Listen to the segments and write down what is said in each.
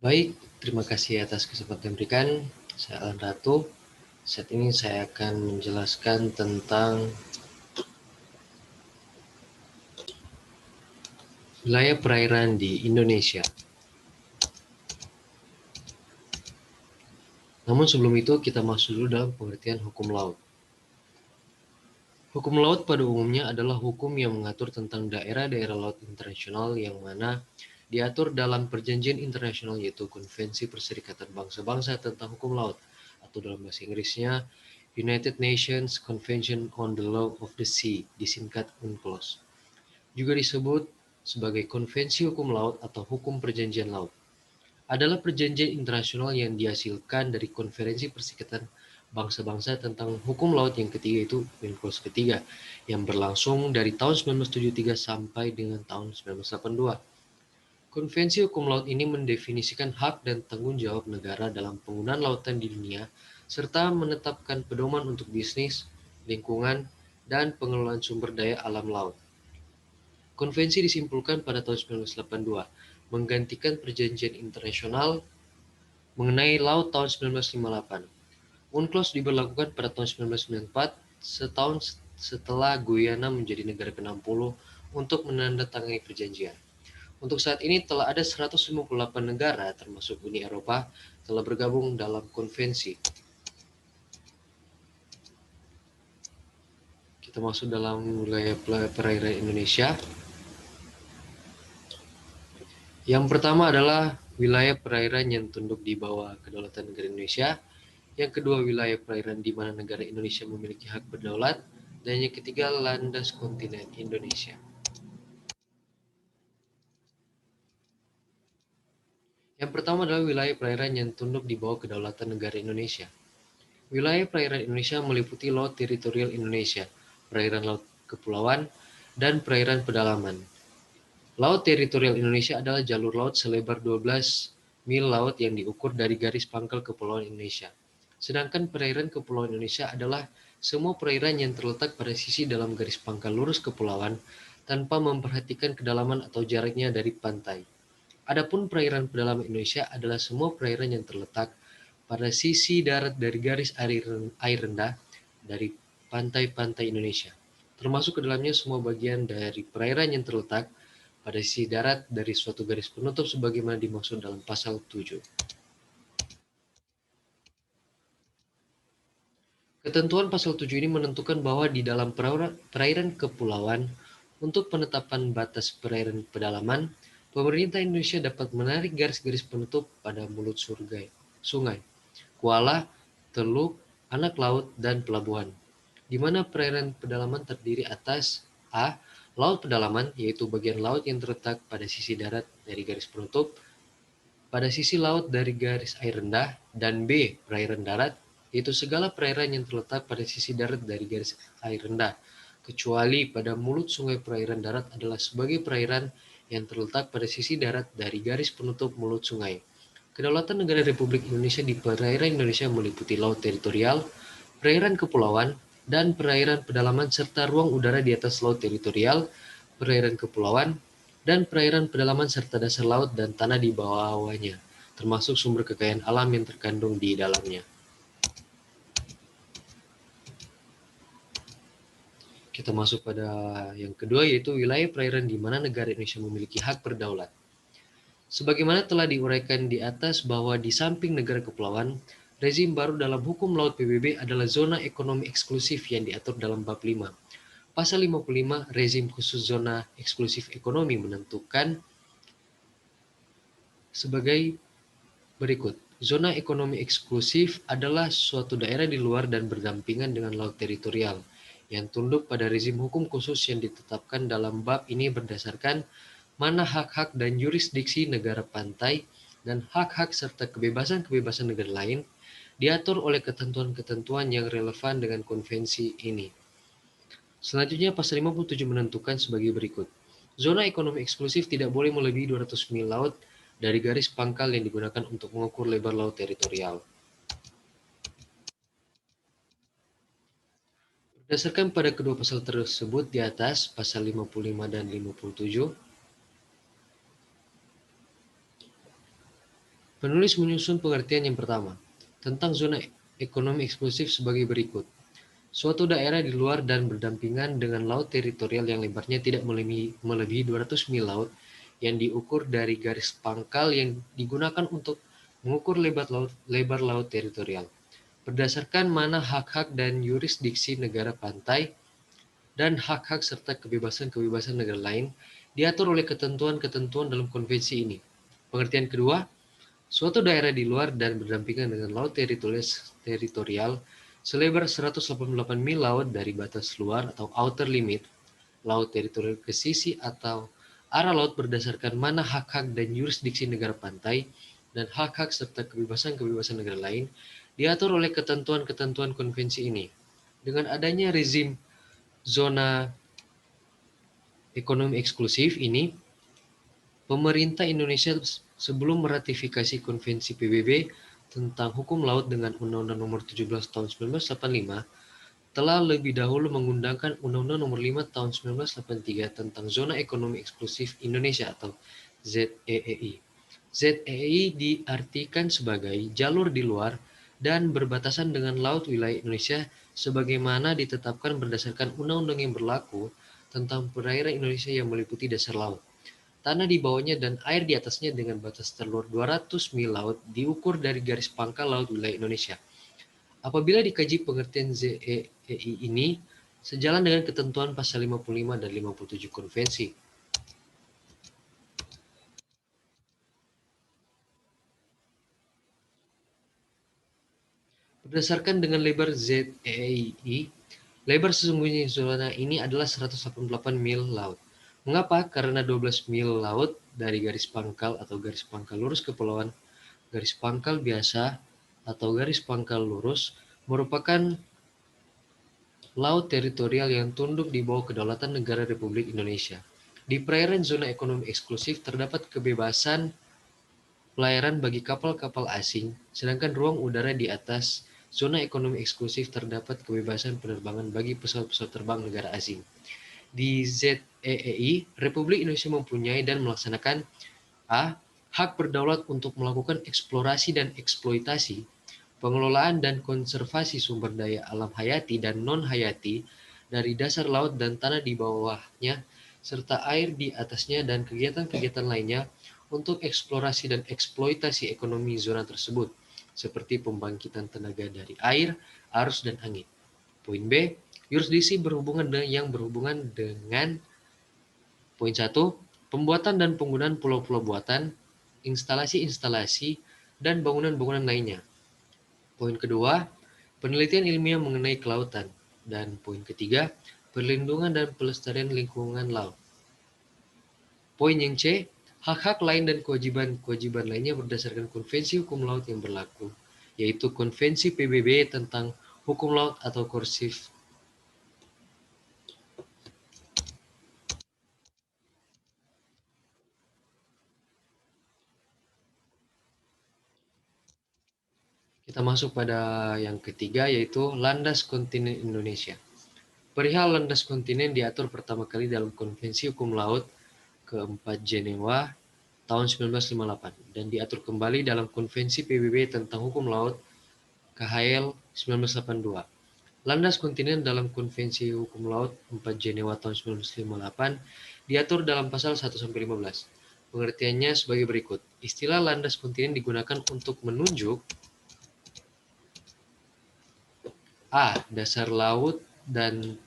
Baik, terima kasih atas kesempatan yang diberikan. Saya Alan Ratu. Saat ini saya akan menjelaskan tentang wilayah perairan di Indonesia. Namun sebelum itu kita masuk dulu dalam pengertian hukum laut. Hukum laut pada umumnya adalah hukum yang mengatur tentang daerah-daerah laut internasional yang mana diatur dalam perjanjian internasional yaitu Konvensi Perserikatan Bangsa-Bangsa tentang Hukum Laut atau dalam bahasa Inggrisnya United Nations Convention on the Law of the Sea, disingkat UNCLOS. Juga disebut sebagai Konvensi Hukum Laut atau Hukum Perjanjian Laut. Adalah perjanjian internasional yang dihasilkan dari Konferensi Perserikatan Bangsa-Bangsa tentang Hukum Laut yang ketiga itu UNCLOS ketiga yang berlangsung dari tahun 1973 sampai dengan tahun 1982. Konvensi Hukum Laut ini mendefinisikan hak dan tanggung jawab negara dalam penggunaan lautan di dunia serta menetapkan pedoman untuk bisnis, lingkungan, dan pengelolaan sumber daya alam laut. Konvensi disimpulkan pada tahun 1982, menggantikan Perjanjian Internasional mengenai Laut tahun 1958. UNCLOS diberlakukan pada tahun 1994, setahun setelah Guyana menjadi negara ke-60 untuk menandatangani perjanjian. Untuk saat ini telah ada 158 negara termasuk Uni Eropa telah bergabung dalam konvensi. Kita masuk dalam wilayah perairan Indonesia. Yang pertama adalah wilayah perairan yang tunduk di bawah kedaulatan negara Indonesia. Yang kedua, wilayah perairan di mana negara Indonesia memiliki hak berdaulat. Dan yang ketiga, landas kontinen Indonesia. Yang pertama adalah wilayah perairan yang tunduk di bawah kedaulatan negara Indonesia. Wilayah perairan Indonesia meliputi Laut Teritorial Indonesia, perairan laut kepulauan, dan perairan pedalaman. Laut teritorial Indonesia adalah jalur laut selebar 12 mil laut yang diukur dari garis pangkal kepulauan Indonesia. Sedangkan perairan kepulauan Indonesia adalah semua perairan yang terletak pada sisi dalam garis pangkal lurus kepulauan tanpa memperhatikan kedalaman atau jaraknya dari pantai. Adapun perairan pedalaman Indonesia adalah semua perairan yang terletak pada sisi darat dari garis air rendah dari pantai-pantai Indonesia, termasuk ke dalamnya semua bagian dari perairan yang terletak pada sisi darat dari suatu garis penutup sebagaimana dimaksud dalam pasal 7. Ketentuan pasal 7 ini menentukan bahwa di dalam perairan kepulauan untuk penetapan batas perairan pedalaman, pemerintah Indonesia dapat menarik garis-garis penutup pada mulut sungai, kuala, teluk, anak laut, dan pelabuhan, di mana perairan pedalaman terdiri atas a. Laut pedalaman, yaitu bagian laut yang terletak pada sisi darat dari garis penutup, pada sisi laut dari garis air rendah, dan b. Perairan darat, yaitu segala perairan yang terletak pada sisi darat dari garis air rendah, kecuali pada mulut sungai. Perairan darat adalah sebagai perairan yang terletak pada sisi darat dari garis penutup mulut sungai. Kedaulatan negara Republik Indonesia di perairan Indonesia meliputi laut teritorial, perairan kepulauan, dan perairan pedalaman serta ruang udara di atas laut teritorial, perairan kepulauan, dan perairan pedalaman serta dasar laut dan tanah di bawahnya, termasuk sumber kekayaan alam yang terkandung di dalamnya. Kita masuk pada yang kedua, yaitu wilayah perairan di mana negara Indonesia memiliki hak berdaulat. Sebagaimana telah diuraikan di atas bahwa di samping negara kepulauan, rezim baru dalam hukum laut PBB adalah zona ekonomi eksklusif yang diatur dalam bab 5. Pasal 55 rezim khusus zona eksklusif ekonomi menentukan sebagai berikut. Zona ekonomi eksklusif adalah suatu daerah di luar dan berdampingan dengan laut teritorial yang tunduk pada rezim hukum khusus yang ditetapkan dalam bab ini berdasarkan mana hak-hak dan yurisdiksi negara pantai dan hak-hak serta kebebasan-kebebasan negara lain diatur oleh ketentuan-ketentuan yang relevan dengan konvensi ini. Selanjutnya, pasal 57 menentukan sebagai berikut. Zona ekonomi eksklusif tidak boleh melebihi 200 mil laut dari garis pangkal yang digunakan untuk mengukur lebar laut teritorial. Berdasarkan pada kedua pasal tersebut di atas, pasal 55 dan 57, Penulis menyusun pengertian yang pertama tentang zona ekonomi eksklusif sebagai berikut. Suatu daerah di luar dan berdampingan dengan laut teritorial yang lebarnya tidak melebihi 200 mil laut yang diukur dari garis pangkal yang digunakan untuk mengukur lebar laut teritorial. Berdasarkan mana hak-hak dan yurisdiksi negara pantai dan hak-hak serta kebebasan-kebebasan negara lain diatur oleh ketentuan-ketentuan dalam konvensi ini. Pengertian kedua, suatu daerah di luar dan berdampingan dengan laut teritorial selebar 188 mil laut dari batas luar atau outer limit, laut teritorial ke sisi atau arah laut berdasarkan mana hak-hak dan yurisdiksi negara pantai dan hak-hak serta kebebasan-kebebasan negara lain diatur oleh ketentuan-ketentuan konvensi ini. Dengan adanya rezim zona ekonomi eksklusif ini, pemerintah Indonesia sebelum meratifikasi Konvensi PBB tentang Hukum Laut dengan Undang-Undang Nomor 17 Tahun 1985 telah lebih dahulu mengundangkan Undang-Undang Nomor 5 Tahun 1983 tentang Zona Ekonomi Eksklusif Indonesia atau ZEEI. ZEEI diartikan sebagai jalur di luar dan berbatasan dengan laut wilayah Indonesia sebagaimana ditetapkan berdasarkan undang-undang yang berlaku tentang perairan Indonesia yang meliputi dasar laut, tanah di bawahnya dan air di atasnya dengan batas terluar 200 mil laut diukur dari garis pangkal laut wilayah Indonesia. Apabila dikaji pengertian ZEEI ini sejalan dengan ketentuan pasal 55 dan 57 konvensi. Berdasarkan dengan lebar ZEEI, lebar sesungguhnya zona ini adalah 188 mil laut. Mengapa? Karena 12 mil laut dari garis pangkal atau garis pangkal lurus kepulauan, garis pangkal biasa atau garis pangkal lurus merupakan laut teritorial yang tunduk di bawah kedaulatan negara Republik Indonesia. Di perairan zona ekonomi eksklusif terdapat kebebasan pelayaran bagi kapal-kapal asing, sedangkan ruang udara di atas zona ekonomi eksklusif terdapat kebebasan penerbangan bagi pesawat-pesawat terbang negara asing. Di ZEEI, Republik Indonesia mempunyai dan melaksanakan a. hak berdaulat untuk melakukan eksplorasi dan eksploitasi, pengelolaan dan konservasi sumber daya alam hayati dan non-hayati dari dasar laut dan tanah di bawahnya, serta air di atasnya dan kegiatan-kegiatan lainnya untuk eksplorasi dan eksploitasi ekonomi zona tersebut, seperti pembangkitan tenaga dari air, arus, dan angin. Poin B, yurisdiksi berhubungan dengan poin 1, pembuatan dan penggunaan pulau-pulau buatan, instalasi-instalasi, dan bangunan-bangunan lainnya. Poin kedua, penelitian ilmiah mengenai kelautan. Dan poin ketiga, perlindungan dan pelestarian lingkungan laut. Poin yang C, hak-hak lain dan kewajiban-kewajiban lainnya berdasarkan konvensi hukum laut yang berlaku, yaitu konvensi PBB tentang hukum laut atau korsif. Kita masuk pada yang ketiga, yaitu landas kontinen Indonesia. Perihal landas kontinen diatur pertama kali dalam Konvensi Hukum Laut keempat Jenewa tahun 1958 dan diatur kembali dalam Konvensi PBB tentang Hukum Laut KHL 1982. Landas kontinen dalam Konvensi Hukum Laut 4 Jenewa tahun 1958 diatur dalam pasal 1-15. Pengertiannya sebagai berikut. Istilah landas kontinen digunakan untuk menunjuk a. dasar laut dan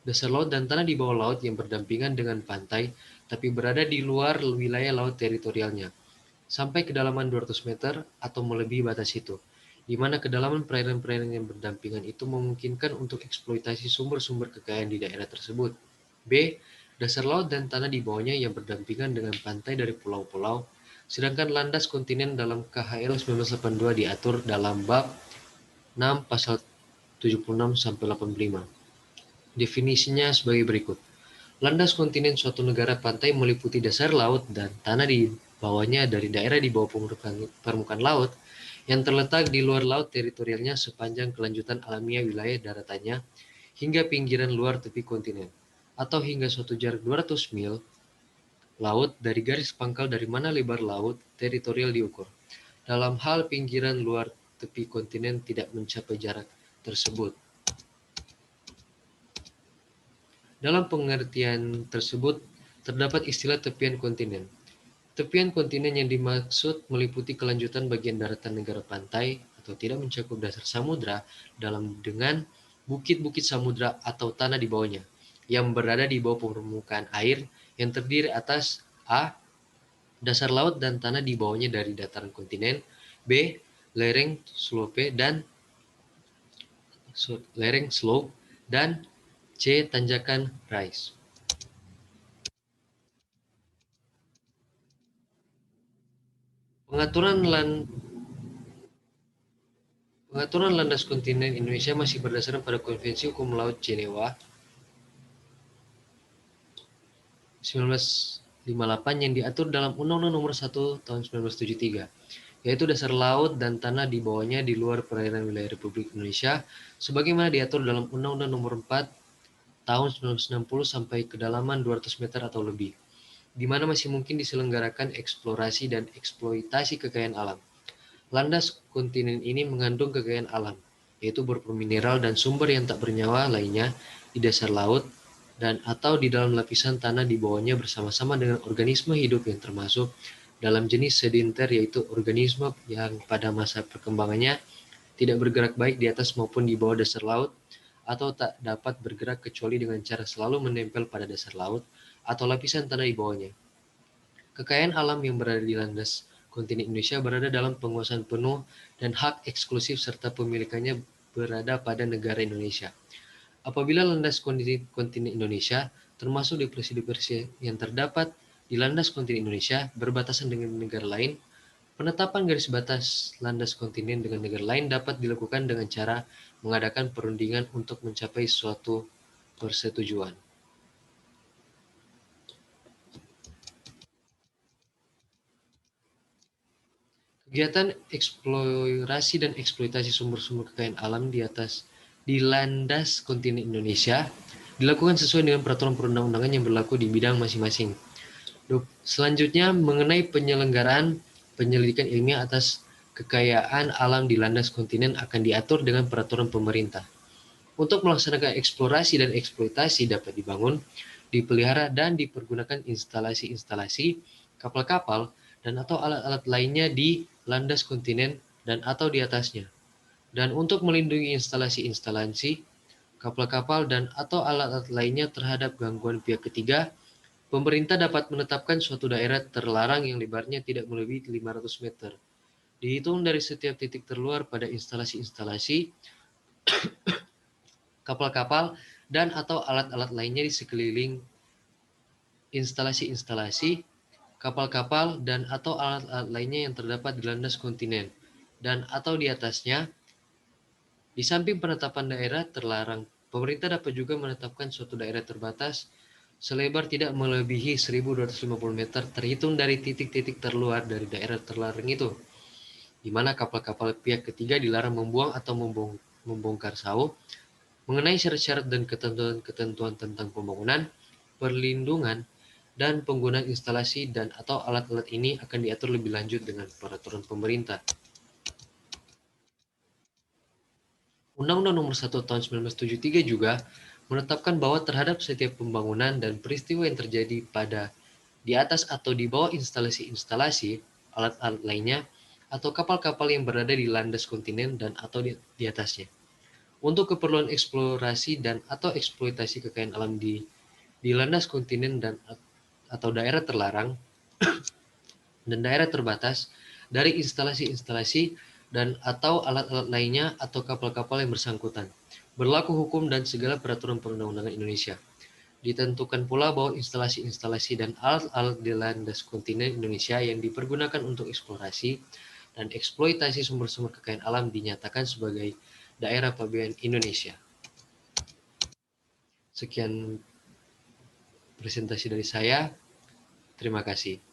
tanah di bawah laut yang berdampingan dengan pantai tapi berada di luar wilayah laut teritorialnya sampai kedalaman 200 meter atau melebihi batas itu, di mana kedalaman perairan-perairan yang berdampingan itu memungkinkan untuk eksploitasi sumber-sumber kekayaan di daerah tersebut. B. Dasar laut dan tanah di bawahnya yang berdampingan dengan pantai dari pulau-pulau, sedangkan landas kontinen dalam KHL 1982 diatur dalam bab 6 pasal 76-85. Definisinya sebagai berikut. Landas kontinen suatu negara pantai meliputi dasar laut dan tanah di bawahnya dari daerah di bawah permukaan laut yang terletak di luar laut teritorialnya sepanjang kelanjutan alamiah wilayah daratannya hingga pinggiran luar tepi kontinen, atau hingga suatu jarak 200 mil laut dari garis pangkal dari mana lebar laut teritorial diukur. Dalam hal pinggiran luar tepi kontinen tidak mencapai jarak tersebut. Dalam pengertian tersebut, terdapat istilah tepian kontinen. Tepian kontinen yang dimaksud meliputi kelanjutan bagian daratan negara pantai atau tidak mencakup dasar samudra dengan bukit-bukit samudra atau tanah di bawahnya yang berada di bawah permukaan air yang terdiri atas A. Dasar laut dan tanah di bawahnya dari dataran kontinen, B. Lereng slope dan C. Tanjakan rise. Pengaturan landas kontinen Indonesia masih berdasarkan pada Konvensi Hukum Laut Jenewa 1958 yang diatur dalam Undang-Undang Nomor 1 Tahun 1973, yaitu dasar laut dan tanah di bawahnya di luar perairan wilayah Republik Indonesia, sebagaimana diatur dalam Undang-Undang Nomor 4 Tahun 1960 sampai kedalaman 200 meter atau lebih, di mana masih mungkin diselenggarakan eksplorasi dan eksploitasi kekayaan alam. Landas kontinen ini mengandung kekayaan alam, yaitu berupa mineral dan sumber yang tak bernyawa lainnya di dasar laut dan atau di dalam lapisan tanah di bawahnya bersama-sama dengan organisme hidup yang termasuk dalam jenis sedenter, yaitu organisme yang pada masa perkembangannya tidak bergerak baik di atas maupun di bawah dasar laut atau tak dapat bergerak kecuali dengan cara selalu menempel pada dasar laut atau lapisan tanah di bawahnya. Kekayaan alam yang berada di landas kontinen Indonesia berada dalam penguasaan penuh dan hak eksklusif serta pemilikannya berada pada negara Indonesia. Apabila landas kontinen Indonesia, termasuk depresi-depresi yang terdapat di landas kontinen Indonesia berbatasan dengan negara lain, penetapan garis batas landas kontinen dengan negara lain dapat dilakukan dengan cara mengadakan perundingan untuk mencapai suatu persetujuan. Kegiatan eksplorasi dan eksploitasi sumber-sumber kekayaan alam di landas kontinen Indonesia dilakukan sesuai dengan peraturan perundang-undangan yang berlaku di bidang masing-masing. Selanjutnya, mengenai penyelenggaraan penyelidikan ilmiah atas kekayaan alam di landas kontinen akan diatur dengan peraturan pemerintah. Untuk melaksanakan eksplorasi dan eksploitasi dapat dibangun, dipelihara, dan dipergunakan instalasi-instalasi, kapal-kapal, dan atau alat-alat lainnya di landas kontinen dan atau di atasnya. Dan untuk melindungi instalasi-instalasi, kapal-kapal, dan atau alat-alat lainnya terhadap gangguan pihak ketiga, pemerintah dapat menetapkan suatu daerah terlarang yang lebarnya tidak melebihi 500 meter. Dihitung dari setiap titik terluar pada instalasi-instalasi, kapal-kapal, dan atau alat-alat lainnya di sekeliling instalasi-instalasi, kapal-kapal, dan atau alat-alat lainnya yang terdapat di landas kontinen dan atau di atasnya. Di samping penetapan daerah terlarang, pemerintah dapat juga menetapkan suatu daerah terbatas selebar tidak melebihi 1.250 meter terhitung dari titik-titik terluar dari daerah terlarang itu, di mana kapal-kapal pihak ketiga dilarang membuang atau membongkar sawu. Mengenai syarat-syarat dan ketentuan-ketentuan tentang pembangunan, perlindungan, dan penggunaan instalasi dan atau alat-alat ini akan diatur lebih lanjut dengan peraturan pemerintah. Undang-Undang Nomor 1 Tahun 1973 juga menetapkan bahwa terhadap setiap pembangunan dan peristiwa yang terjadi di atas atau di bawah instalasi-instalasi, alat-alat lainnya, atau kapal-kapal yang berada di landas kontinen dan atau di atasnya, untuk keperluan eksplorasi dan atau eksploitasi kekayaan alam di landas kontinen dan atau daerah terlarang dan daerah terbatas dari instalasi-instalasi dan atau alat-alat lainnya atau kapal-kapal yang bersangkutan. Berlaku hukum dan segala peraturan perundang-undangan Indonesia. Ditentukan pula bahwa instalasi-instalasi dan alat-alat di landas kontinen Indonesia yang dipergunakan untuk eksplorasi dan eksploitasi sumber-sumber kekayaan alam dinyatakan sebagai daerah pabean Indonesia. Sekian presentasi dari saya. Terima kasih.